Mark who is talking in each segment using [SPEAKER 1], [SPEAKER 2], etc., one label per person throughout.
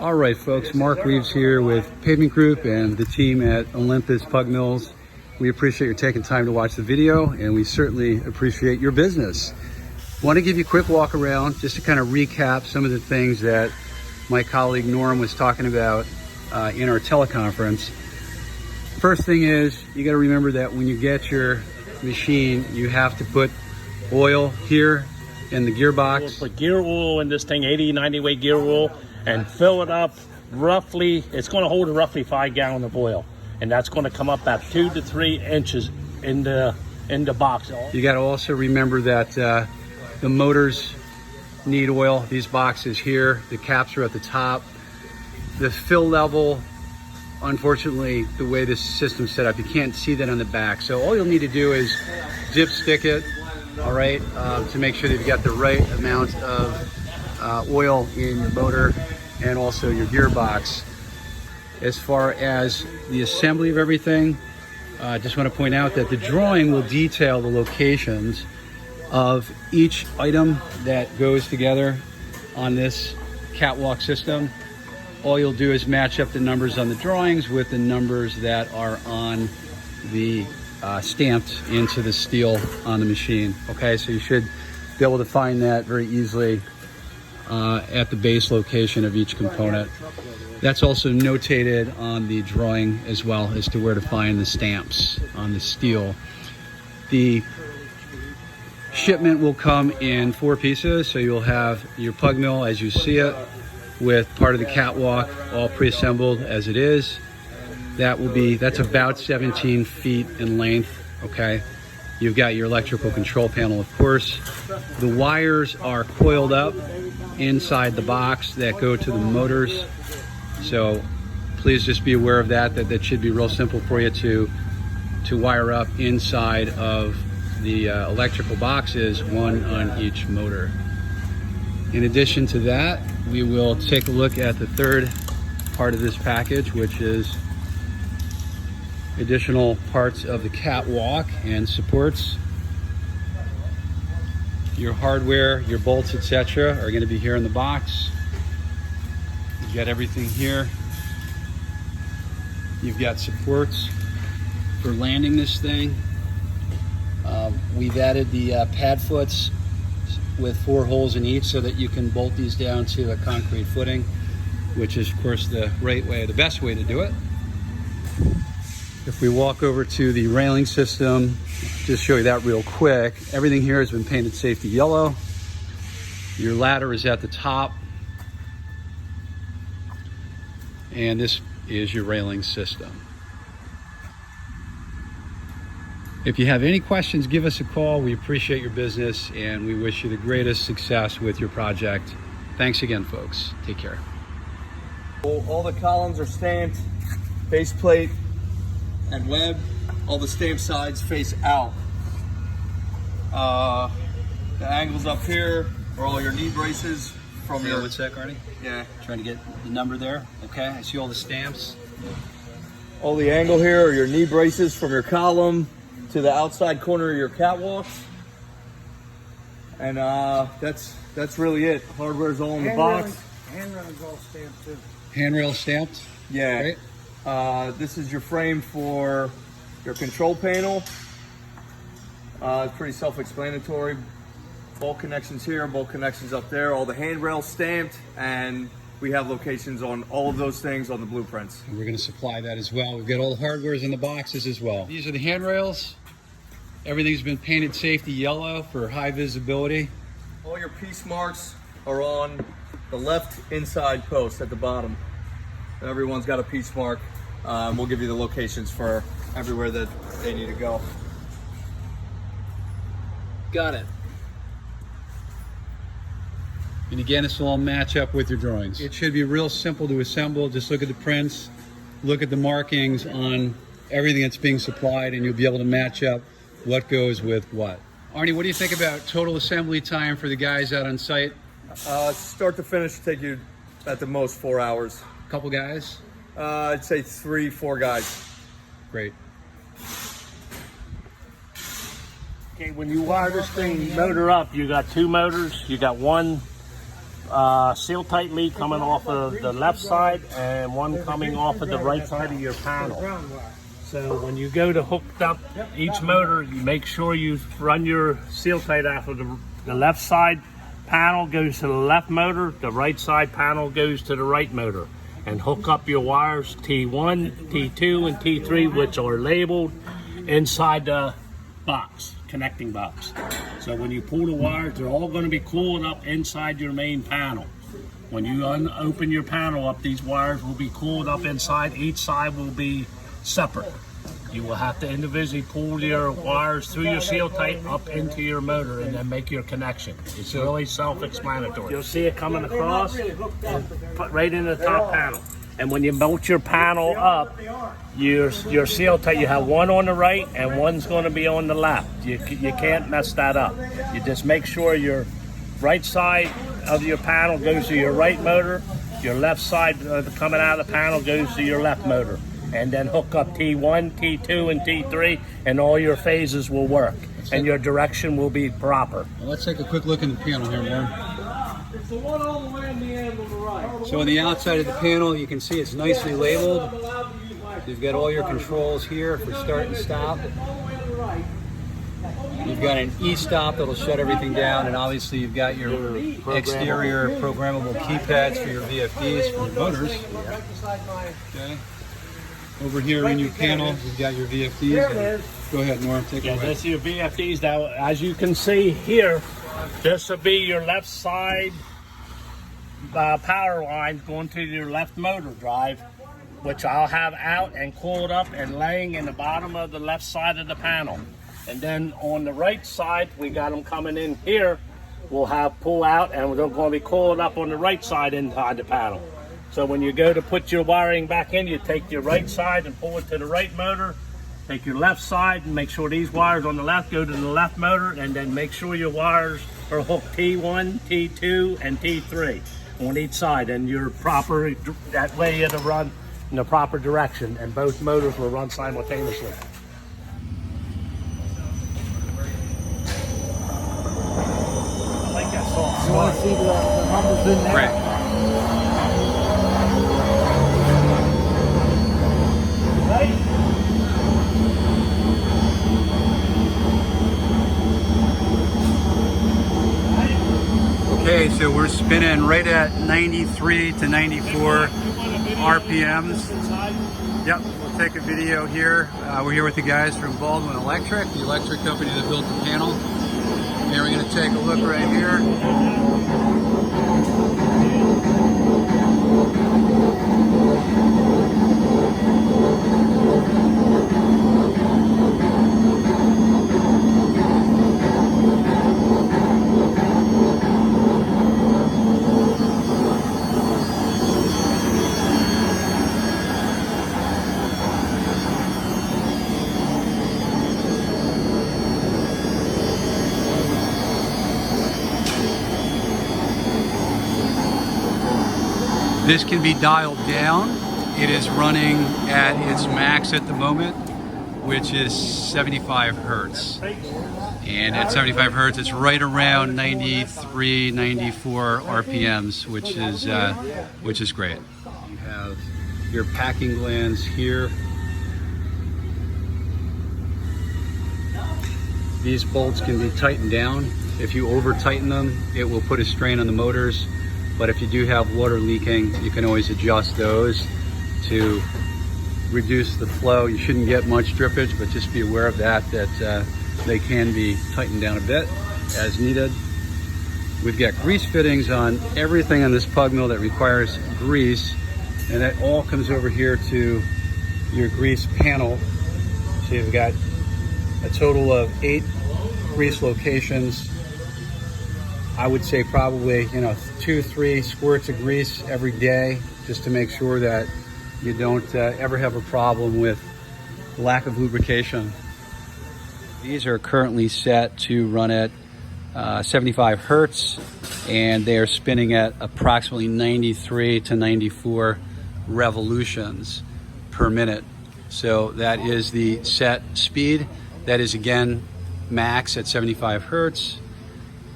[SPEAKER 1] All right, folks, Mark Reeves here with Pavement Group and the team at Olympus Pugmills. We appreciate you taking time to watch the video, and we certainly appreciate your business. Want to give you a quick walk around just to kind of recap some of the things that my colleague Norm was talking about in our teleconference. First thing is, you got to remember that when you get your machine, you have to put oil here in the gearbox.
[SPEAKER 2] We'll put gear oil in this thing, 80, 90 weight gear oil, and fill it up roughly. It's going to hold roughly 5 gallons of oil, and that's going to come up at 2 to 3 inches in the box.
[SPEAKER 1] You got to also remember that the motors need oil. These boxes here, the caps are at the top. The fill level, unfortunately, the way this system's set up, you can't see that on the back. So all you'll need to do is dipstick it, all right, to make sure that you've got the right amount of oil in your motor and also your gearbox. As far as the assembly of everything, I just want to point out that the drawing will detail the locations of each item that goes together on this Catwalk system. All you'll do is match up the numbers on the drawings with the numbers that are on the stamped into the steel on the machine. Okay, so you should be able to find that very easily at the base location of each component. That's also notated on the drawing as well as to where to find the stamps on the steel. The shipment will come in 4 pieces, so you'll have your Pugmill as you see it, with part of the Catwalk all pre-assembled as it is. That's about 17 feet in length, okay? You've got your electrical control panel, of course. The wires are coiled up inside the box that go to the motors. So please just be aware of that should be real simple for you to wire up inside of the electrical boxes, one on each motor. In addition to that, we will take a look at the third part of this package, which is additional parts of the Catwalk and supports. Your hardware, your bolts, etc. are going to be here in the box. You've got everything here. You've got supports for landing this thing. We've added the pad foots with 4 holes in each so that you can bolt these down to a concrete footing, which is of course the right way, the best way to do it. If we walk over to the railing system, just show you that real quick. Everything here has been painted safety yellow. Your ladder is at the top. And this is your railing system. If you have any questions, give us a call. We appreciate your business and we wish you the greatest success with your project. Thanks again, folks. Take care.
[SPEAKER 3] All the columns are stamped, base plate and web. All the stamped sides face out. The angles up here are all your knee braces from your...
[SPEAKER 1] One sec, Arnie.
[SPEAKER 3] Yeah.
[SPEAKER 1] Trying to get the number there. Okay, I see all the stamps.
[SPEAKER 3] All the angle here are your knee braces from your column to the outside corner of your catwalk. And that's really it. Hardware's all in the box.
[SPEAKER 4] Handrail's all stamped too.
[SPEAKER 1] Handrail stamped?
[SPEAKER 3] Yeah.
[SPEAKER 1] Right.
[SPEAKER 3] This is your frame for your control panel. It's pretty self-explanatory. Bolt connections here, bolt connections up there. All the handrails stamped, and we have locations on all of those things on the blueprints.
[SPEAKER 1] And we're going to supply that as well. We've got all the hardwares in the boxes as well. These are the handrails. Everything's been painted safety yellow for high visibility.
[SPEAKER 3] All your piece marks are on the left inside post at the bottom. Everyone's got a piece mark. We'll give you the locations for everywhere that they need to go.
[SPEAKER 1] Got it. And again, this will all match up with your drawings. It should be real simple to assemble. Just look at the prints, look at the markings on everything that's being supplied, and you'll be able to match up what goes with what. Arnie, what do you think about total assembly time for the guys out on site?
[SPEAKER 3] Start to finish, take you at the most 4 hours.
[SPEAKER 1] Couple guys?
[SPEAKER 3] I'd say 3-4 guys.
[SPEAKER 1] Great.
[SPEAKER 2] Okay, when you wire this thing motor up, you got 2 motors. You got one seal tight lead coming off of the left side and one coming off of the right side of your panel. So when you go to hook up each motor, you make sure you run your seal tight after the left side panel goes to the left motor, the right side panel goes to the right motor. And hook up your wires T1, T2, and T3, which are labeled inside the box, connecting box. So when you pull the wires, they're all going to be coiled up inside your main panel. When you open your panel up, these wires will be coiled up inside. Each side will be separate. You will have to individually pull your wires through your seal tight up into your motor and then make your connection. It's really self-explanatory. You'll see it coming across and put right in the top panel. And when you bolt your panel up, your seal tight, you have one on the right and one's going to be on the left. You can't mess that up. You just make sure your right side of your panel goes to your right motor, your left side coming out of the panel goes to your left motor. And then hook up T1, T2, and T3, and all your phases will work, and your direction will be proper.
[SPEAKER 1] Well, let's take a quick look in the panel here, Warren.
[SPEAKER 2] It's the one all the way in the end on the right.
[SPEAKER 1] So on the outside of the panel, you can see it's nicely labeled. You've got all your controls here for start and stop. You've got an E-stop that'll shut everything down, and obviously you've got your exterior programmable keypads for your VFDs for your motors. Okay. Over here in your panel, you've got your VFDs. Go ahead, Norm, take it away.
[SPEAKER 2] This is your VFDs. Now, as you can see here, this will be your left side power lines going to your left motor drive, which I'll have out and coiled up and laying in the bottom of the left side of the panel. And then on the right side, we got them coming in here. We'll have pull out, and they're going to be coiled up on the right side inside the panel. So when you go to put your wiring back in, you take your right side and pull it to the right motor. Take your left side and make sure these wires on the left go to the left motor, and then make sure your wires are hooked T1, T2, and T3 on each side, and you're proper, that way it'll run in the proper direction, and both motors will run simultaneously. I like that soft start.
[SPEAKER 4] You want to see the numbers in there?
[SPEAKER 1] Right. Okay, so we're spinning right at 93 to 94 RPMs. Yep, we'll take a video here. We're here with the guys from Baldwin Electric, the electric company that built the panel. And we're going to take a look right here. This can be dialed down. It is running at its max at the moment, which is 75 hertz. And at 75 hertz, it's right around 93, 94 RPMs, which is great. You have your packing glands here. These bolts can be tightened down. If you over tighten them, it will put a strain on the motors. But if you do have water leaking, you can always adjust those to reduce the flow. You shouldn't get much drippage, but just be aware of that they can be tightened down a bit as needed. We've got grease fittings on everything on this Pugmill that requires grease, and that all comes over here to your grease panel. So you've got a total of 8 grease locations. I would say probably 2-3 squirts of grease every day, just to make sure that you don't ever have a problem with lack of lubrication. These are currently set to run at 75 hertz, and they are spinning at approximately 93 to 94 revolutions per minute. So that is the set speed. That is again max at 75 hertz.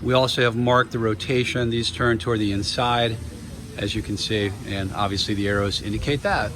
[SPEAKER 1] We also have marked the rotation. These turn toward the inside, as you can see, and obviously the arrows indicate that.